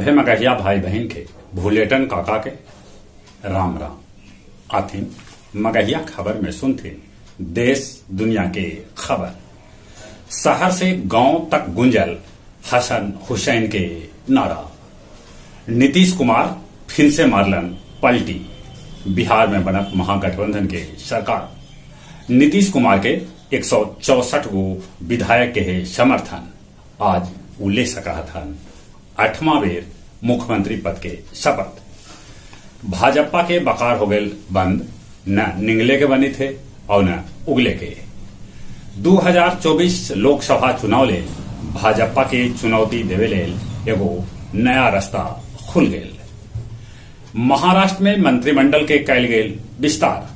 सभे मगहिया भाई बहन के भूलेटन काका के राम राम। आथिन मगहिया खबर में सुनते देश दुनिया के खबर। शहर से गांव तक गुंजल हसन हुसैन के नारा। नीतीश कुमार फिर से मारलन पलटी। बिहार में बनत महागठबंधन के सरकार। नीतीश कुमार के 164 गो विधायक के समर्थन। आज उ ले सकत हन 8वां बेर मुख्यमंत्री पद के शपथ। भाजपा के बकार हो गए बंद। न निंगले के बनी थे और न उगले के। 2024 लोकसभा चुनाव ले भाजपा के चुनौती देवे ले एगो नया रास्ता खुल गए। महाराष्ट्र में मंत्रिमंडल के कैल गए विस्तार।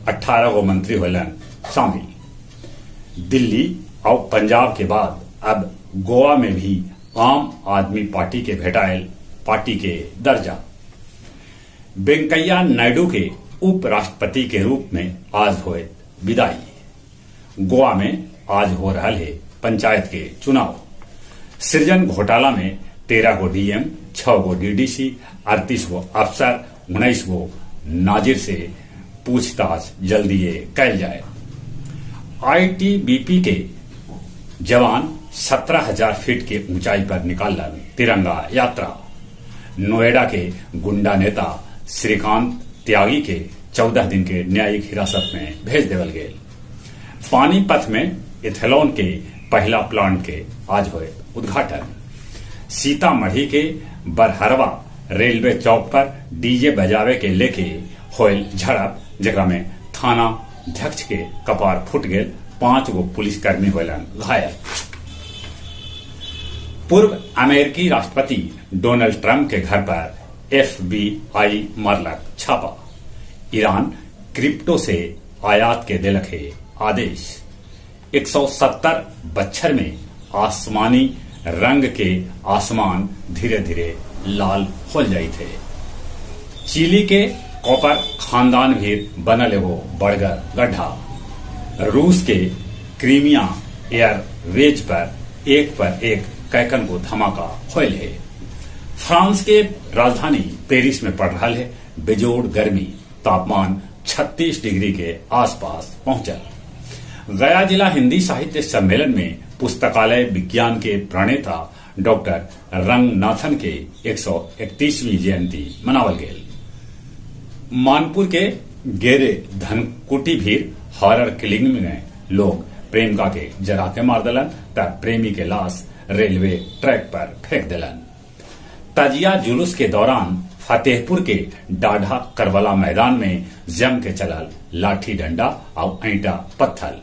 18 गो मंत्री होलन शामिल। दिल्ली और पंजाब के बाद अब गोवा में भी आम आदमी पार्टी के भेटायल पार्टी के दर्जा। वेंकैया नायडू के उपराष्ट्रपति के रूप में आज हुए विदाई। गोवा में आज हो रहा है पंचायत के चुनाव। सृजन घोटाला में 13 गो डीएम, 6 गो डीडीसी, 38 गो अफसर, 19 गो नाजिर से पूछताछ जल्दी कैल जाए। आईटीबीपी के जवान 17,000 फीट के ऊंचाई पर निकालन तिरंगा यात्रा। नोएडा के गुंडा नेता श्रीकांत त्यागी के 14 दिन के न्यायिक हिरासत में भेज देवल गए। पानीपत में इथेनॉल के पहला प्लांट के आज हुए उद्घाटन। सीतामढ़ी के बरहरवा रेलवे चौक पर डीजे बजावे के लेके होल झड़प, जगह में थाना अध्यक्ष के कपार फुट गए। 5 गो पुलिसकर्मी होलन घायल। पूर्व अमेरिकी राष्ट्रपति डोनाल्ड ट्रंप के घर पर FBI मारलक छापा। ईरान क्रिप्टो से आयात के दिलक है आदेश। 170 बच्छर में आसमानी रंग के आसमान धीरे धीरे लाल हो जाये थे। चिली के कॉपर खानदान भी बनल एगो बड़गर गड्ढा। रूस के क्रीमिया एयरवेज पर एक कैकन को धमाका होल है। फ्रांस के राजधानी पेरिस में पड़ रहा है बेजोड़ गर्मी। तापमान 36 डिग्री के आसपास पहुंचल। गया जिला हिंदी साहित्य सम्मेलन में पुस्तकालय विज्ञान के प्रणेता डॉक्टर रंगनाथन के 131वीं जयंती मनावल गई। मानपुर के गेरे धनकुटी भीर हॉरर किलिंग में लोग प्रेमिका के जरा के मार दिलन, तब प्रेमी के लाश रेलवे ट्रैक पर फेंक दिलन। ताजिया जुलूस के दौरान फतेहपुर के डाढ़ा करबला मैदान में जम के चलल लाठी डंडा और ईंटा पत्थर।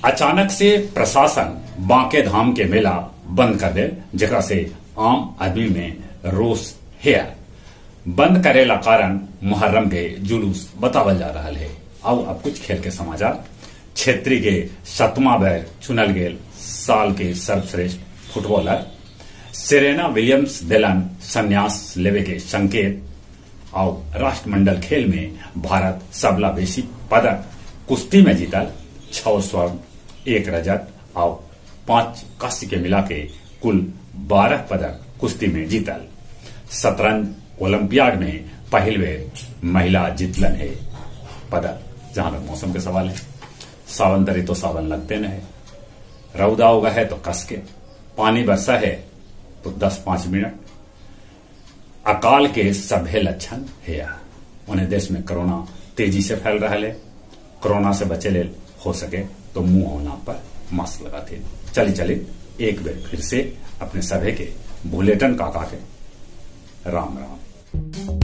अचानक से प्रशासन बांके धाम के मेला बंद कर दे, जेकरा से आम आदमी में रोष है। बंद करेला कारण मुहर्रम के जुलूस बतावल जा रहा है। अब कुछ खेल के समाचार। क्षेत्री के 7वां बार चुनल गेल साल के सर्वश्रेष्ठ फुटबॉलर सेरेना विलियम्स दिलन संन्यास लेवे के संकेत। और राष्ट्रमंडल खेल में भारत सबला बेसी पदक कुश्ती में जीतल। 6 स्वर्ण, 1 रजत और 5 कांस्य के मिला के कुल 12 पदक कुश्ती में जीतल। शतरंज ओलंपियाड में पहल बेर महिला जीतलन है पदक। जहां तक मौसम के सवाल है, सावन तरी तो सावन लगते न है। रौदा उगा है तो कस के, पानी बरसा है तो 10-5 मिनट। अकाल के सभे लक्षण है। उन्हें देश में कोरोना तेजी से फैल रहा है। कोरोना से बचे ले हो सके तो मुंह होना पर मास्क लगाते। चली एक बार फिर से अपने सभे के भूलेटन काका के राम राम।